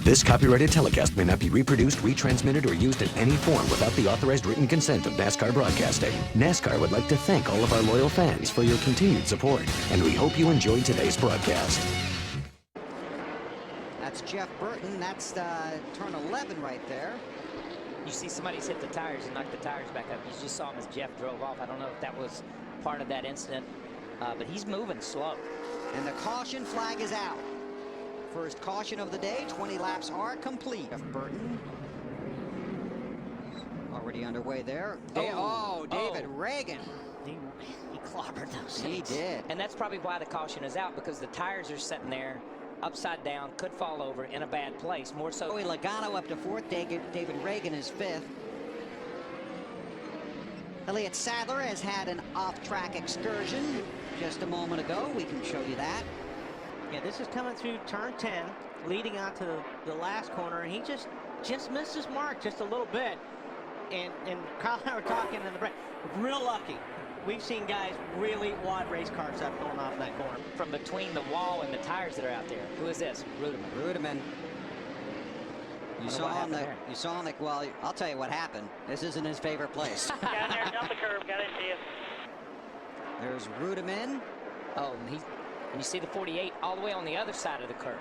This copyrighted telecast may not be reproduced, retransmitted, or used in any form without the authorized written consent of NASCAR Broadcasting. NASCAR would like to thank all of our loyal fans for your continued support, and we hope you enjoyed today's broadcast. That's Jeff Burton. That's turn 11 right there. You see somebody's hit the tires and knocked the tires back up. You just saw him as Jeff drove off. I don't know if that was part of that incident, but he's moving slow. And the caution flag is out. First caution of the day. 20 laps are complete. Jeff Burton already underway there. David Reagan. He clobbered those He seats. did. And that's probably why the caution is out, because the tires are sitting there upside down, could fall over in a bad place. More so. Joey Logano up to fourth. David Reagan is fifth. Elliott Sadler has had an off-track excursion just a moment ago. We can show you that. Yeah, this is coming through turn 10, leading on to the last corner, and he just missed his mark just a little bit. And Kyle and I were talking in the break. Real lucky. We've seen guys really wad race cars up going off that corner. From between the wall and the tires that are out there. Who is this? Rudeman. You saw him. Well, I'll tell you what happened. This isn't his favorite place. Got in there, jump the curb, got into you. There's Rudeman. Oh, and you see the 48 all the way on the other side of the curve.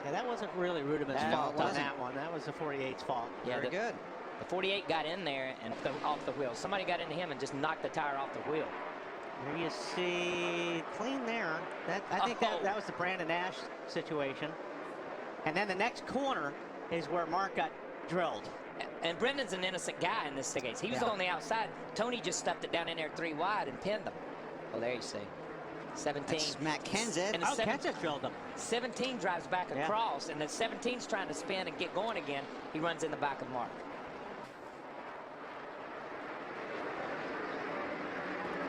Yeah, that wasn't really Rudeman's fault on that one. That was the 48's fault. Yeah, Very good. The 48 got in there and off the wheel. Somebody got into him and just knocked the tire off the wheel. There you see, clean there. I think that was the Brandon Nash situation. And then the next corner is where Mark got drilled. And Brendan's an innocent guy in this case. He was on the outside. Tony just stuffed it down in there 3 wide and pinned him. Oh, there you see. 17. That's Matt Kenseth. And Kenseth drilled him. 17 drives back across, and the 17's trying to spin and get going again. He runs in the back of Mark.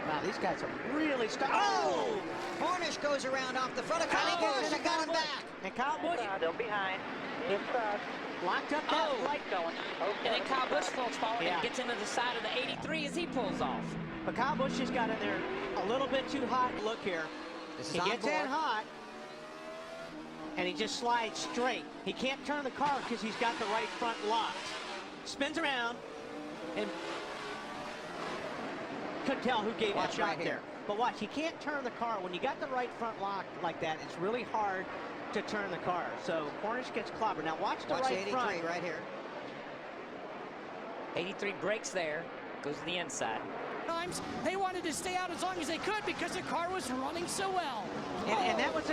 Wow, these guys are really Oh! Cornish goes around off the front of Kyle Busch and got him back. And Kyle Busch. They're behind. Inside. Locked up that light going. And then Kyle Busch falls forward and gets into the side of the 83 as he pulls off. But Kyle Busch just got in there a little bit too hot. Look here. He gets in hot, and he just slides straight. He can't turn the car because he's got the right front locked. Spins around, and couldn't tell who gave that shot there. But watch, he can't turn the car. When you got the right front lock like that, it's really hard to turn the car. So Cornish gets clobbered. Now watch the right front. Right here. 83 breaks there, goes to the inside. Times they wanted to stay out as long as they could because the car was running so well. And that was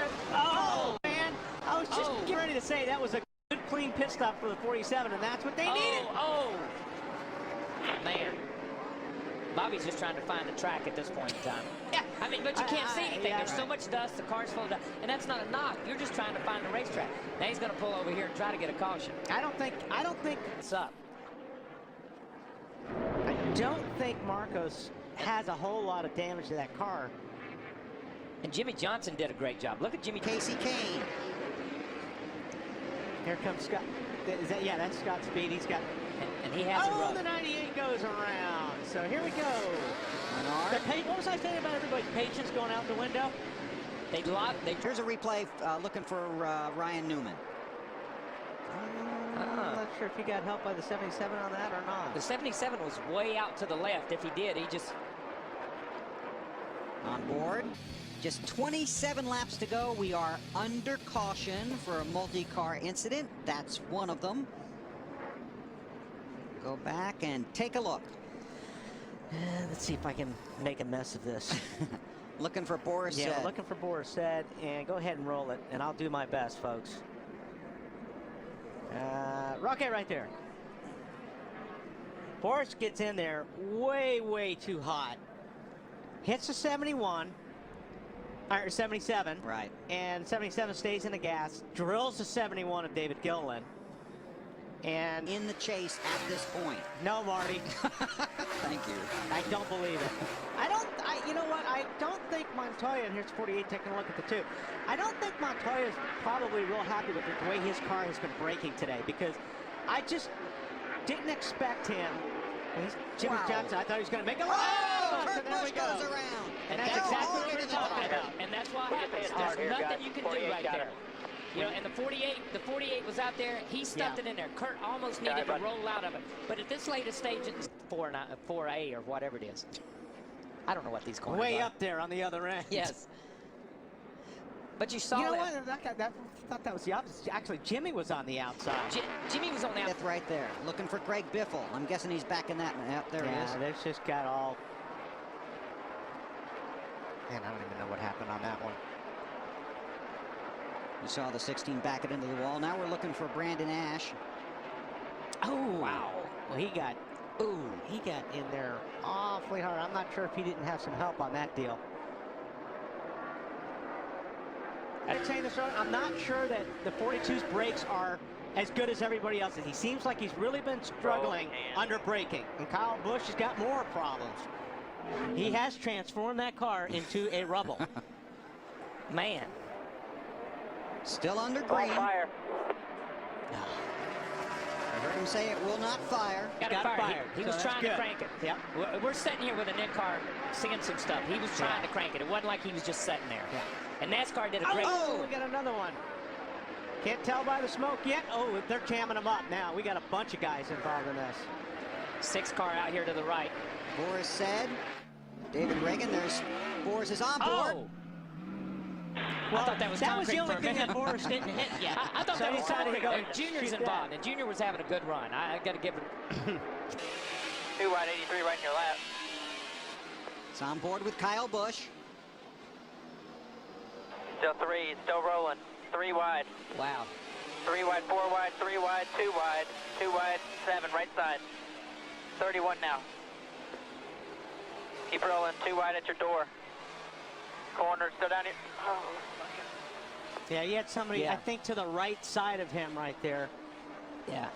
man, I was just getting ready to say that was a good clean pit stop for the 47, and that's what they needed. Man, Bobby's just trying to find the track at this point in time. Yeah, I mean, but you can't see anything. There's so much dust, the car's full of dust, and that's not a knock. You're just trying to find the racetrack. Now he's going to pull over here and try to get a caution. I don't think it's up. I don't think Marcos has a whole lot of damage to that car. And Jimmy Johnson did a great job. Look at Jimmy. Casey Kane. Here comes Scott. That's Scott Speed. He's got. And he has a rub. The 98 goes around. So here we go. What was I saying about everybody's patience going out the window? Here's a replay looking for Ryan Newman. I'm not sure if he got help by the 77 on that or not. The 77 was way out to the left. If he did, he just... On board. Just 27 laps to go. We are under caution for a multi-car incident. That's one of them. Go back and take a look. Let's see if I can make a mess of this. Looking for Boris. Yeah, looking for Boris said, and go ahead and roll it, and I'll do my best, folks. Rocket right there. Boris gets in there way too hot. Hits the 71, or 77. Right. And 77 stays in the gas, drills the 71 of David Gilliland. And in the chase at this point. No, Marty. Thank you. I don't believe it. You know what? I don't think Montoya, and here's 48 taking a look at the 2. I don't think Montoya's probably real happy with the way his car has been braking today, because I just didn't expect him. Jimmy Johnson, I thought he was going to make a run. Kurt Busch goes around. And that's exactly what we're talking about. And that's what happens. There's nothing you can do right there. You know, and the 48 was out there. He stuffed it in there. Kurt almost needed to roll out of it. But at this latest stage, it's 4A or whatever it is. I don't know what these corners are. Way up there on the other end. Yes. But you saw You know that. what? I thought that was the opposite. Actually, Jimmy was on the outside. Jimmy was on the outside. Fifth right there, looking for Greg Biffle. I'm guessing he's back in that. Yep, there he is. They've just got all. Man, I don't even know what happened on that one. You saw the 16 back it into the wall. Now we're looking for Brandon Ash. Oh, wow. Well, he got in there awfully hard. I'm not sure if he didn't have some help on that deal. I'm saying this wrong. I'm not sure that the 42's brakes are as good as everybody else's. He seems like he's really been struggling under braking. And Kyle Busch has got more problems. He has transformed that car into a rubble. Man. Still under green. Fire. I heard him say it will not fire. Got it fired. He was trying to crank it. Yeah. We're sitting here with a Nick car seeing some stuff. He was trying to crank it. It wasn't like he was just sitting there. Yeah. And NASCAR did a great. Oh, we got another one. Can't tell by the smoke yet. Oh, they're jamming them up now. We got a bunch of guys involved in this. 6 car out here to the right. Boris said. David Reagan, there's Boris is on board. Oh. Well, I thought that was the concrete only for a thing minute. that Boris didn't hit yet. I thought So that he was decided to concrete. go And Junior's shoot involved, that. and Junior was having a good run. I got to give it. 2 wide, 83 right in your lap. It's on board with Kyle Busch. Still 3, still rolling. 3 wide. Wow. 3 wide, 4 wide, 3 wide, 2 wide, 2 wide, 7 right side. 31 now. Keep rolling. 2 wide at your door. Corner, still down here. Oh. Yeah, he had somebody, I think, to the right side of him right there. Yeah.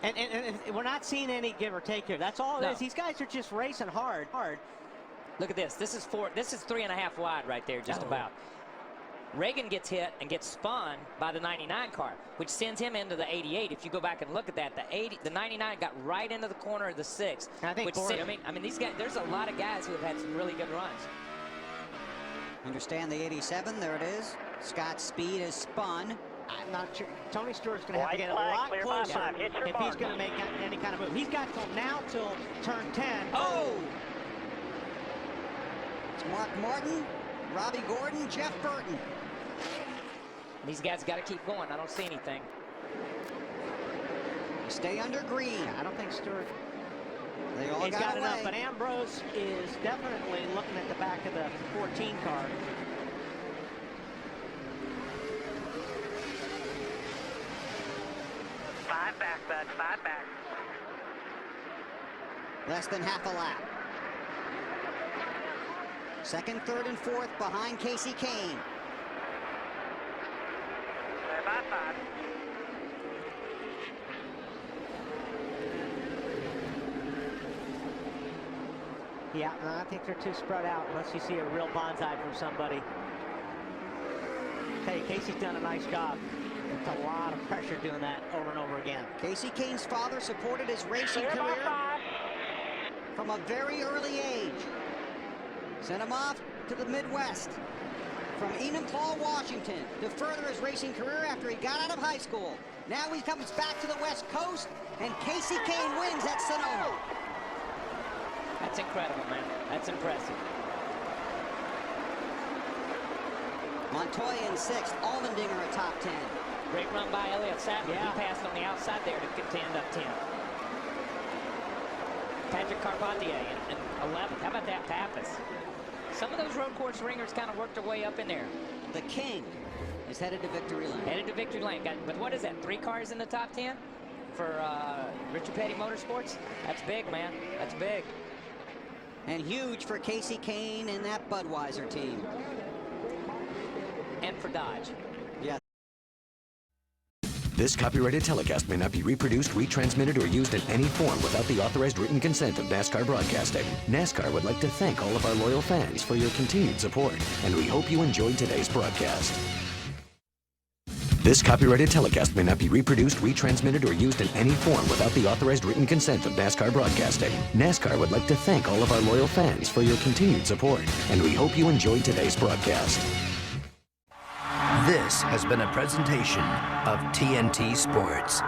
And we're not seeing any give or take here. That's all it No. is. These guys are just racing hard. Look at this. This is 3.5 wide right there, just about. Reagan gets hit and gets spun by the 99 car, which sends him into the 88. If you go back and look at that, the 99 got right into the corner of the 6. And I think I mean, these guys. There's a lot of guys who have had some really good runs. Understand the 87. There it is. Scott's speed is spun. I'm not sure. Tony Stewart's going to have to White get a flag, lot clear by closer 5. Hit your if mark. he's going to make any kind of move. He's got till turn 10. Oh! It's Mark Martin, Robbie Gordon, Jeff Burton. These guys got to keep going. I don't see anything. Stay under green. I don't think Stewart. They all He's got away. enough, but Ambrose is definitely looking at the back of the 14 car. Five back, bud. 5 back. Less than half a lap. Second, third, and fourth behind Casey Kane. They're by 5. Yeah, no, I think they're too spread out unless you see a real bonsai from somebody. Hey, Casey's done a nice job. It's a lot of pressure doing that over and over again. Casey Kane's father supported his racing Clear by career 5. from a very early age. Sent him off to the Midwest from Enumclaw, Washington to further his racing career after he got out of high school. Now he comes back to the West Coast, and Casey Kane wins at Sonoma. That's incredible, man. That's impressive. Montoya in 6th, Allmendinger a top 10. Great run by Elliott Sadler. Yeah. He passed on the outside there to contend up 10. Patrick Carpentier in 11th. How about that Pappas? Some of those road course ringers kind of worked their way up in there. The King is headed to victory lane. Headed to victory lane. But what is that? 3 cars in the top 10 for Richard Petty Motorsports? That's big, man. That's big. And huge for Casey Kane and that Budweiser team. And for Dodge. Yeah. This copyrighted telecast may not be reproduced, retransmitted, or used in any form without the authorized written consent of NASCAR Broadcasting. NASCAR would like to thank all of our loyal fans for your continued support, and we hope you enjoyed today's broadcast. This copyrighted telecast may not be reproduced, retransmitted, or used in any form without the authorized written consent of NASCAR Broadcasting. NASCAR would like to thank all of our loyal fans for your continued support, and we hope you enjoyed today's broadcast. This has been a presentation of TNT Sports.